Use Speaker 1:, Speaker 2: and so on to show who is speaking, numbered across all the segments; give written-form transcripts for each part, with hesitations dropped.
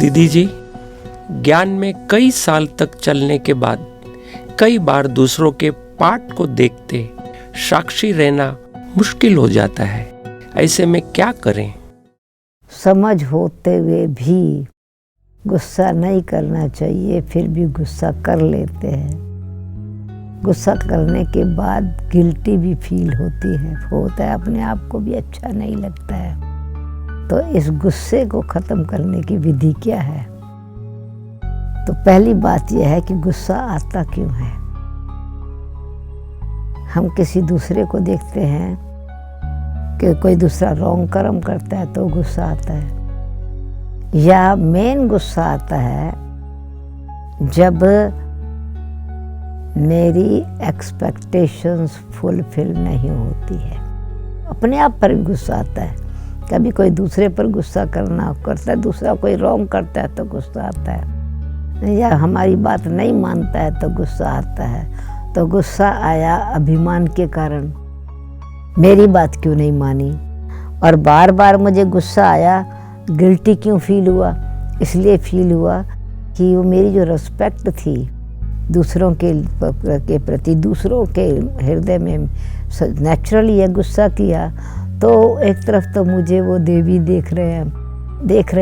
Speaker 1: दीदी जी, ज्ञान में कई साल तक चलने के बाद कई बार दूसरों के पाठ को देखते साक्षी रहना मुश्किल हो जाता है। ऐसे में क्या करें?
Speaker 2: समझ होते हुए भी गुस्सा नहीं करना चाहिए, फिर भी गुस्सा कर लेते हैं। गुस्सा करने के बाद गिल्टी भी फील होती है, होता है, अपने आप को भी अच्छा नहीं लगता है। तो इस गुस्से को ख़त्म करने की विधि क्या है? तो पहली बात यह है कि गुस्सा आता क्यों है। हम किसी दूसरे को देखते हैं कि कोई दूसरा रॉन्ग कर्म करता है तो गुस्सा आता है, या मेन गुस्सा आता है जब मेरी एक्सपेक्टेशंस फुलफिल नहीं होती है। अपने आप पर भी गुस्सा आता है, कभी कोई दूसरे पर गुस्सा करता है, दूसरा कोई रॉन्ग करता है तो गुस्सा आता है, या हमारी बात नहीं मानता है तो गुस्सा आता है। तो गुस्सा आया अभिमान के कारण, मेरी बात क्यों नहीं मानी, और बार बार मुझे गुस्सा आया, गिल्टी क्यों फील हुआ? इसलिए फील हुआ कि वो मेरी जो रिस्पेक्ट थी दूसरों के प्रति, दूसरों के हृदय में नेचुरली यह गुस्सा किया। तो एक तरफ तो मुझे वो देवी देख रहे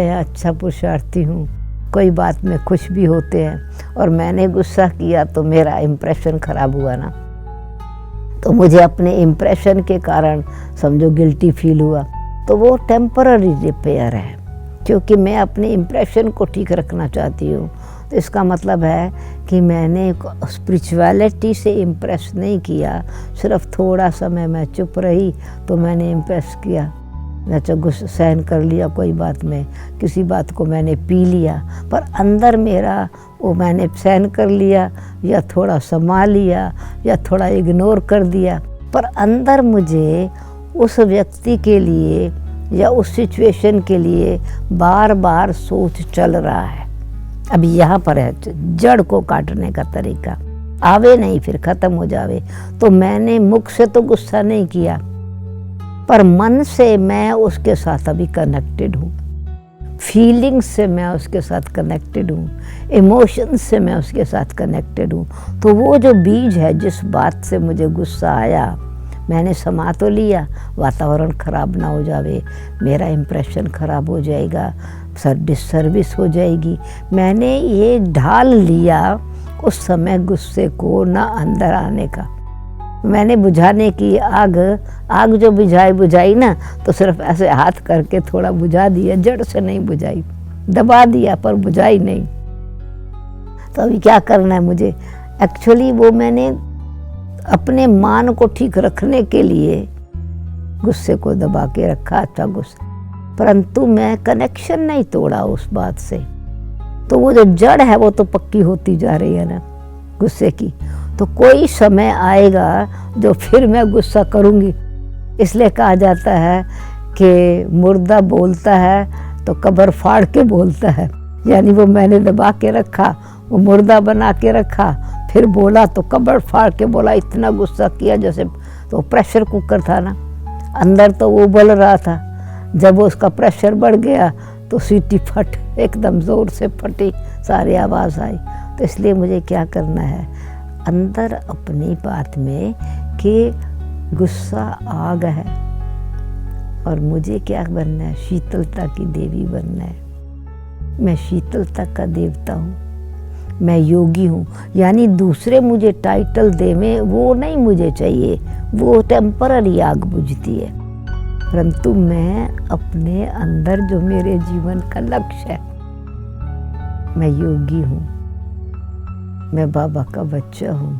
Speaker 2: हैं अच्छा पुरुषार्थी हूँ, कोई बात में खुश भी होते हैं, और मैंने गुस्सा किया तो मेरा इम्प्रेशन खराब हुआ ना। तो मुझे अपने इम्प्रेशन के कारण समझो गिल्टी फील हुआ। तो वो टेम्पररी रिपेयर है, क्योंकि मैं अपने इम्प्रेशन को ठीक रखना चाहती हूँ। तो इसका मतलब है कि मैंने स्पिरिचुअलिटी से इम्प्रेस नहीं किया, सिर्फ थोड़ा समय मैं चुप रही तो मैंने इम्प्रेस किया। अच्छा, गुस्सा सहन कर लिया, कोई बात में किसी बात को मैंने पी लिया, पर अंदर मेरा वो मैंने सहन कर लिया, या थोड़ा संभाल लिया, या थोड़ा इग्नोर कर दिया, पर अंदर मुझे उस व्यक्ति के लिए या उस सिचुएशन के लिए बार बार सोच चल रहा है। अभी यहाँ पर है जड़ को काटने का तरीका, आवे नहीं फिर ख़त्म हो जावे। तो मैंने मुख से तो गुस्सा नहीं किया, पर मन से मैं उसके साथ अभी कनेक्टेड हूँ, फीलिंग्स से मैं उसके साथ कनेक्टेड हूँ, इमोशंस से मैं उसके साथ कनेक्टेड हूँ। तो वो जो बीज है, जिस बात से मुझे गुस्सा आया, मैंने समा तो लिया, वातावरण ख़राब ना हो जावे, मेरा इम्प्रेशन ख़राब हो जाएगा, डिससर्विस हो जाएगी। मैंने ये ढाल लिया उस समय गुस्से को ना अंदर आने का। मैंने बुझाने की आग जो बुझाई ना, तो सिर्फ ऐसे हाथ करके थोड़ा बुझा दिया, जड़ से नहीं बुझाई, दबा दिया पर बुझाई नहीं। तो अभी क्या करना है मुझे? एक्चुअली वो मैंने अपने मान को ठीक रखने के लिए गुस्से को दबा के रखा, अच्छा गुस्सा, परंतु मैं कनेक्शन नहीं तोड़ा उस बात से। तो वो जो जड़ है वो तो पक्की होती जा रही है ना गुस्से की। तो कोई समय आएगा जो फिर मैं गुस्सा करूँगी। इसलिए कहा जाता है कि मुर्दा बोलता है तो कब्र फाड़ के बोलता है, यानी वो मैंने दबा के रखा, वो मुर्दा बना के रखा, फिर बोला तो कब्र फाड़ के बोला। इतना गुस्सा किया जैसे तो प्रेशर कुकर था ना, अंदर तो वो उबल रहा था, जब उसका प्रेशर बढ़ गया तो सीटी फट, एकदम ज़ोर से फटी, सारी आवाज़ आई। तो इसलिए मुझे क्या करना है अंदर अपनी बात में कि गुस्सा आग है, और मुझे क्या बनना है? शीतलता की देवी बनना है। मैं शीतलता का देवता हूँ, मैं योगी हूँ। यानी दूसरे मुझे टाइटल देवें वो नहीं मुझे चाहिए, वो टेम्पररी आग बुझती है, परंतु मैं अपने अंदर जो मेरे जीवन का लक्ष्य है, मैं योगी हूँ, मैं बाबा का बच्चा हूँ,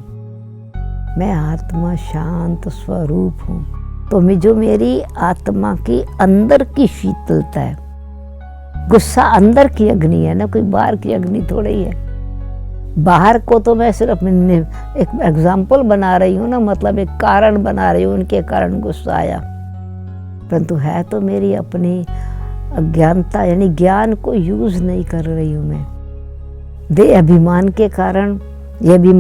Speaker 2: मैं आत्मा शांत स्वरूप हूँ। तो मैं जो मेरी आत्मा की अंदर की शीतलता है, गुस्सा अंदर की अग्नि है ना, कोई बाहर की अग्नि थोड़ी ही है। बाहर को तो मैं सिर्फ एक एग्जाम्पल बना रही हूँ ना, मतलब एक कारण बना रही हूँ, उनके कारण गुस्सा आया, परंतु है तो मेरी अपनी अज्ञानता, यानी ज्ञान को यूज़ नहीं कर रही हूँ मैं। दे अभिमान के कारण ये भी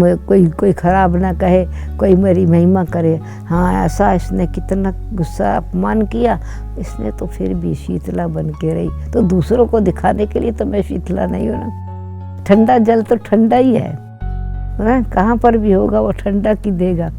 Speaker 2: कोई खराब ना कहे, कोई मेरी महिमा करे। हाँ, ऐसा इसने कितना गुस्सा अपमान किया, इसने तो फिर भी शीतला बन के रही। तो दूसरों को दिखाने के लिए तो मैं शीतला नहीं हूँ ना। ठंडा जल तो ठंडा ही है ना, कहाँ पर भी होगा वो ठंडा की देगा।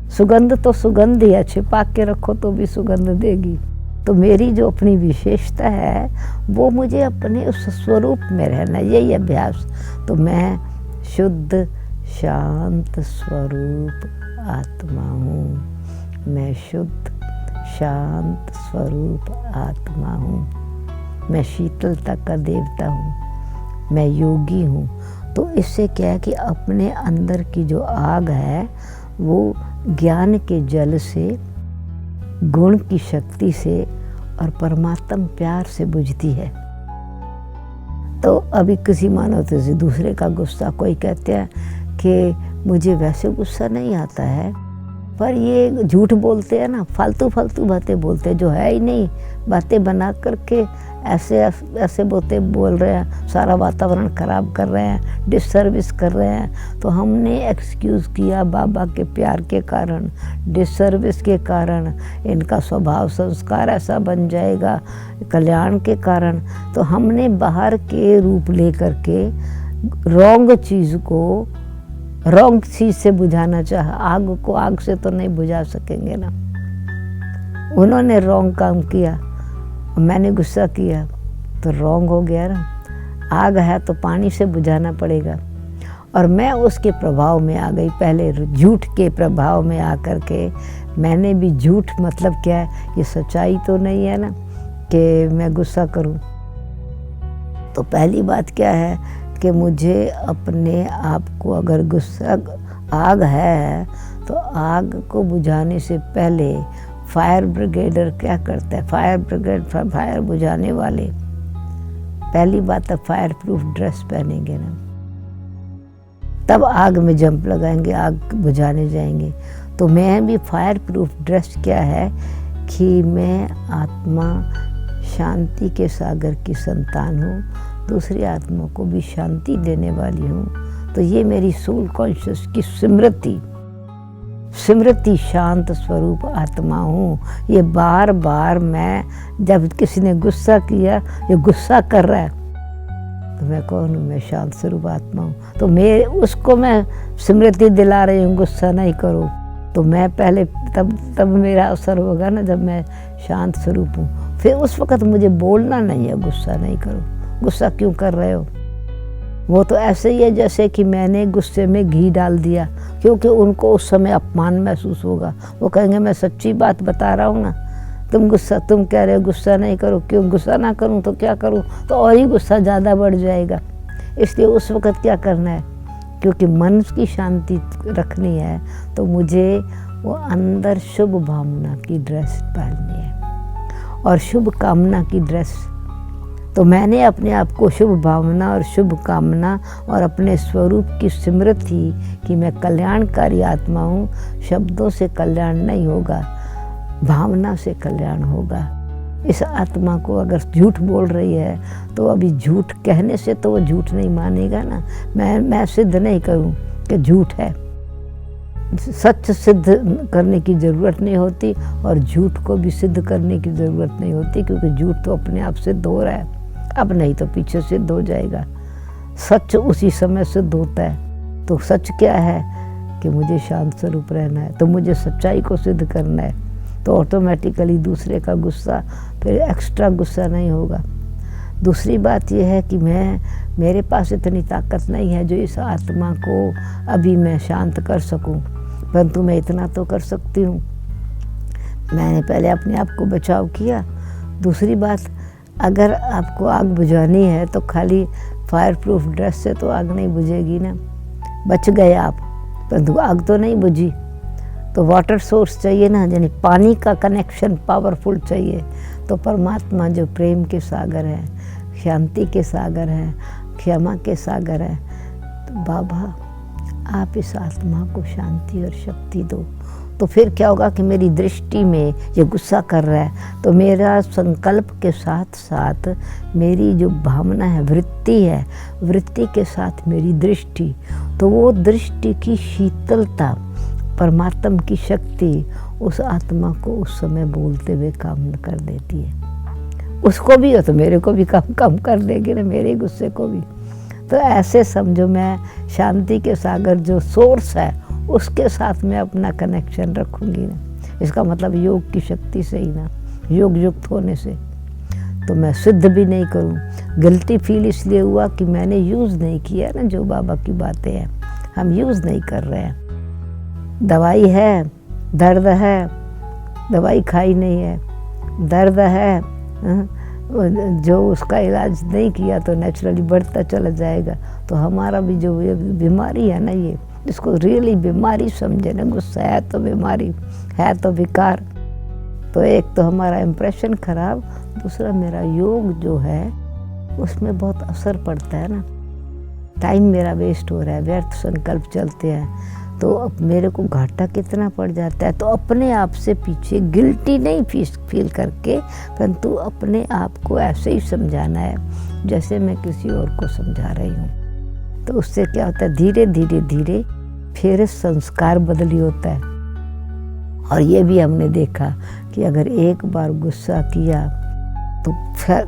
Speaker 2: सुगंध तो सुगंध ही है, छिपा के रखो तो भी सुगंध देगी। तो मेरी जो अपनी विशेषता है वो मुझे अपने उस स्वरूप में रहना, यही अभ्यास। तो मैं शुद्ध शांत स्वरूप आत्मा हूँ। मैं शुद्ध शांत स्वरूप आत्मा हूँ। मैं शीतलता का देवता हूँ। मैं योगी हूँ। तो इससे क्या है कि अपने अंदर की जो आग है वो ज्ञान के जल से, गुण की शक्ति से और परमात्म प्यार से बुझती है। तो अभी किसी मानवता से दूसरे का गुस्सा, कोई कहते हैं कि मुझे वैसे गुस्सा नहीं आता है, पर ये झूठ बोलते हैं ना, फालतू बातें बोलते हैं, जो है ही नहीं, बातें बना करके ऐसे बोल रहे हैं, सारा वातावरण खराब कर रहे हैं, डिससर्विस कर रहे हैं। तो हमने एक्सक्यूज़ किया बाबा के प्यार के कारण, डिससर्विस के कारण, इनका स्वभाव संस्कार ऐसा बन जाएगा कल्याण के कारण। तो हमने बाहर के रूप ले करके रॉन्ग चीज़ को रॉन्ग चीज़ से बुझाना चाहा। आग को आग से तो नहीं बुझा सकेंगे ना। उन्होंने रॉन्ग काम किया, मैंने गुस्सा किया, तो रॉन्ग हो गया ना। आग है तो पानी से बुझाना पड़ेगा। और मैं उसके प्रभाव में आ गई, पहले झूठ के प्रभाव में आकर के मैंने भी झूठ, मतलब क्या है, ये सच्चाई तो नहीं है ना कि मैं गुस्सा करूं। तो पहली बात क्या है कि मुझे अपने आप को, अगर गुस्सा आग है तो आग को बुझाने से पहले फायर ब्रिगेडर क्या करता है, फायर ब्रिगेड, फायर बुझाने वाले पहली बात है फायर प्रूफ ड्रेस पहनेंगे ना, तब आग में जंप लगाएंगे, आग बुझाने जाएंगे। तो मैं भी फायर प्रूफ ड्रेस क्या है कि मैं आत्मा शांति के सागर की संतान हूँ, दूसरी आत्मा को भी शांति देने वाली हूँ। तो ये मेरी सोल कॉन्शियस की स्मृति शांत स्वरूप आत्मा हूँ। ये बार बार मैं, जब किसी ने गुस्सा किया, ये गुस्सा कर रहा है, तो मैं कौन हूँ, मैं शांत स्वरूप आत्मा हूँ। तो उसको मैं स्मृति दिला रही हूँ, गुस्सा नहीं करो। तो मैं पहले तब मेरा अवसर होगा ना जब मैं शांत स्वरूप हूँ। फिर उस वक़्त मुझे बोलना नहीं है, गुस्सा नहीं करो। गुस्सा क्यों कर रहे हो? वो तो ऐसे ही है जैसे कि मैंने गुस्से में घी डाल दिया, क्योंकि उनको उस समय अपमान महसूस होगा। वो कहेंगे मैं सच्ची बात बता रहा हूँ ना, तुम कह रहे हो गुस्सा नहीं करो, क्यों गुस्सा ना करूँ तो क्या करूँ? तो और ही गुस्सा ज़्यादा बढ़ जाएगा। इसलिए उस वक़्त क्या करना है, क्योंकि मन की शांति रखनी है, तो मुझे वो अंदर शुभ भावना की ड्रेस पहननी है और शुभ कामना की ड्रेस। तो मैंने अपने आप को शुभ भावना और शुभ कामना और अपने स्वरूप की स्मृति कि मैं कल्याणकारी आत्मा हूँ। शब्दों से कल्याण नहीं होगा, भावना से कल्याण होगा। इस आत्मा को अगर झूठ बोल रही है तो अभी झूठ कहने से तो वो झूठ नहीं मानेगा ना। मैं सिद्ध नहीं करूँ कि झूठ है, सच सिद्ध करने की ज़रूरत नहीं होती और झूठ को भी सिद्ध करने की ज़रूरत नहीं होती, क्योंकि झूठ तो अपने आप सिद्ध हो रहा है, अब नहीं तो पीछे सिद्ध हो जाएगा। सच उसी समय सिद्ध होता है। तो सच क्या है कि मुझे शांत स्वरूप रहना है, तो मुझे सच्चाई को सिद्ध करना है। तो ऑटोमेटिकली दूसरे का गुस्सा फिर एक्स्ट्रा गुस्सा नहीं होगा। दूसरी बात यह है कि मेरे पास इतनी ताकत नहीं है जो इस आत्मा को अभी मैं शांत कर सकूं, परंतु मैं इतना तो कर सकती हूँ। मैंने पहले अपने आप को बचाव किया। दूसरी बात, अगर आपको आग बुझानी है तो खाली फायर प्रूफ ड्रेस से तो आग नहीं बुझेगी ना। बच गए आप, परंतु आग तो नहीं बुझी। तो वाटर सोर्स चाहिए ना, यानी पानी का कनेक्शन पावरफुल चाहिए। तो परमात्मा जो प्रेम के सागर है, शांति के सागर है, क्षमा के सागर है, तो बाबा आप इस आत्मा को शांति और शक्ति दो। तो फिर क्या होगा कि मेरी दृष्टि में ये गुस्सा कर रहा है, तो मेरा संकल्प के साथ साथ मेरी जो भावना है, वृत्ति है, वृत्ति के साथ मेरी दृष्टि, तो वो दृष्टि की शीतलता, परमात्मा की शक्ति उस आत्मा को उस समय बोलते हुए काम कर देती है। उसको भी हो तो मेरे को भी कम कर देगी ना, मेरे गुस्से को भी। तो ऐसे समझो, मैं शांति के सागर जो सोर्स है उसके साथ मैं अपना कनेक्शन रखूँगी ना। इसका मतलब योग की शक्ति से ही ना, योग युक्त होने से। तो मैं सिद्ध भी नहीं करूँ। गिल्टी फील इसलिए हुआ कि मैंने यूज़ नहीं किया ना, जो बाबा की बातें हैं हम यूज़ नहीं कर रहे हैं। दवाई है, दर्द है, दवाई खाई नहीं है, दर्द है, जो उसका इलाज नहीं किया तो नेचुरली बढ़ता चला जाएगा। तो हमारा भी जो बीमारी है ना, ये जिसको रियली बीमारी समझे ना, गुस्सा है तो बीमारी है, तो विकार। तो एक तो हमारा इम्प्रेशन खराब, दूसरा मेरा योग जो है उसमें बहुत असर पड़ता है ना। टाइम मेरा वेस्ट हो रहा है, व्यर्थ संकल्प चलते हैं, तो अब मेरे को घाटा कितना पड़ जाता है। तो अपने आप से पीछे गिल्टी नहीं फील करके, परंतु अपने आप को ऐसे ही समझाना है जैसे मैं किसी और को समझा रही हूँ। तो उससे क्या होता है, धीरे धीरे धीरे फिर संस्कार बदली होता है। और ये भी हमने देखा कि अगर एक बार गुस्सा किया तो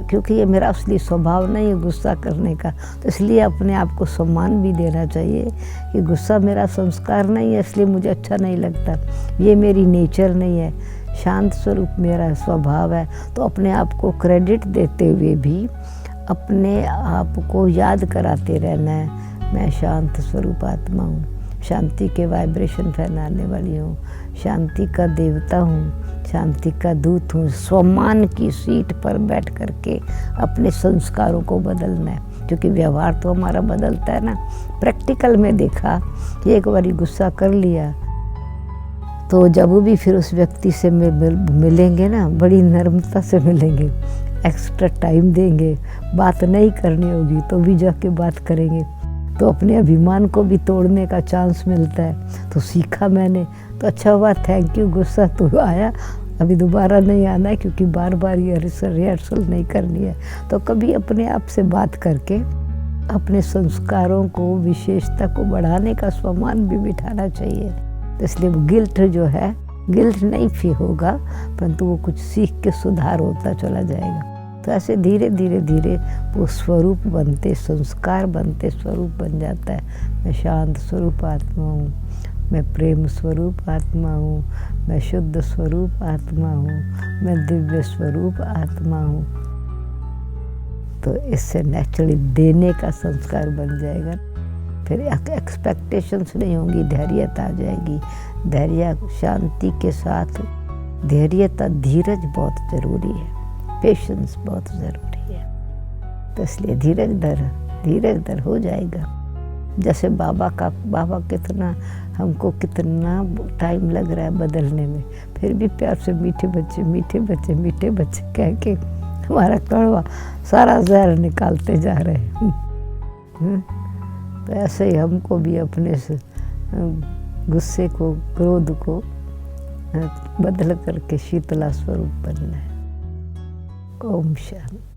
Speaker 2: क्योंकि ये मेरा असली स्वभाव नहीं है गुस्सा करने का, तो इसलिए अपने आप को सम्मान भी देना चाहिए कि गुस्सा मेरा संस्कार नहीं है, इसलिए मुझे अच्छा नहीं लगता, ये मेरी नेचर नहीं है, शांत स्वरूप मेरा स्वभाव है। तो अपने आप को क्रेडिट देते हुए भी अपने आप को याद कराते रहना है, मैं शांत स्वरूप आत्मा हूँ, शांति के वाइब्रेशन फैलाने वाली हूँ, शांति का देवता हूँ, शांति का दूत हूँ। सम्मान की सीट पर बैठ करके अपने संस्कारों को बदलना है, क्योंकि व्यवहार तो हमारा बदलता है ना। प्रैक्टिकल में देखा कि एक बारी गुस्सा कर लिया तो जब भी फिर उस व्यक्ति से मिलेंगे ना, बड़ी नर्मता से मिलेंगे, एक्स्ट्रा टाइम देंगे, बात नहीं करनी होगी तो भी जाके बात करेंगे, तो अपने अभिमान को भी तोड़ने का चांस मिलता है। तो सीखा मैंने, तो अच्छा हुआ, थैंक यू, गुस्सा तो आया, अभी दोबारा नहीं आना है, क्योंकि बार बार ये रिहर्सल नहीं करनी है। तो कभी अपने आप से बात करके अपने संस्कारों को, विशेषता को बढ़ाने का सम्मान भी बिठाना चाहिए। तो इसलिए वो गिल्ट जो है, गिल्ट नहीं फील होगा, परंतु वो कुछ सीख के सुधार होता चला जाएगा। तो ऐसे धीरे धीरे धीरे वो स्वरूप बनते, संस्कार बनते स्वरूप बन जाता है। मैं शांत स्वरूप आत्मा हूँ, मैं प्रेम स्वरूप आत्मा हूँ, मैं शुद्ध स्वरूप आत्मा हूँ, मैं दिव्य स्वरूप आत्मा हूँ। तो इससे नेचुरली देने का संस्कार बन जाएगा। फिर एक्सपेक्टेशंस नहीं होंगी, धैर्यता आ जाएगी। धैर्य, शांति के साथ धैर्यता, धीरज बहुत ज़रूरी है, पेशेंस बहुत ज़रूरी है। तो इसलिए धीरज धर हो जाएगा। जैसे बाबा कितना हमको कितना टाइम लग रहा है बदलने में, फिर भी प्यार से मीठे बच्चे मीठे बच्चे मीठे बच्चे कह के हमारा कड़वा सारा जहर निकालते जा रहे हैं। तो ऐसे ही हमको भी अपने से गुस्से को, क्रोध को बदल करके शीतला स्वरूप बनना है। ओम शांति।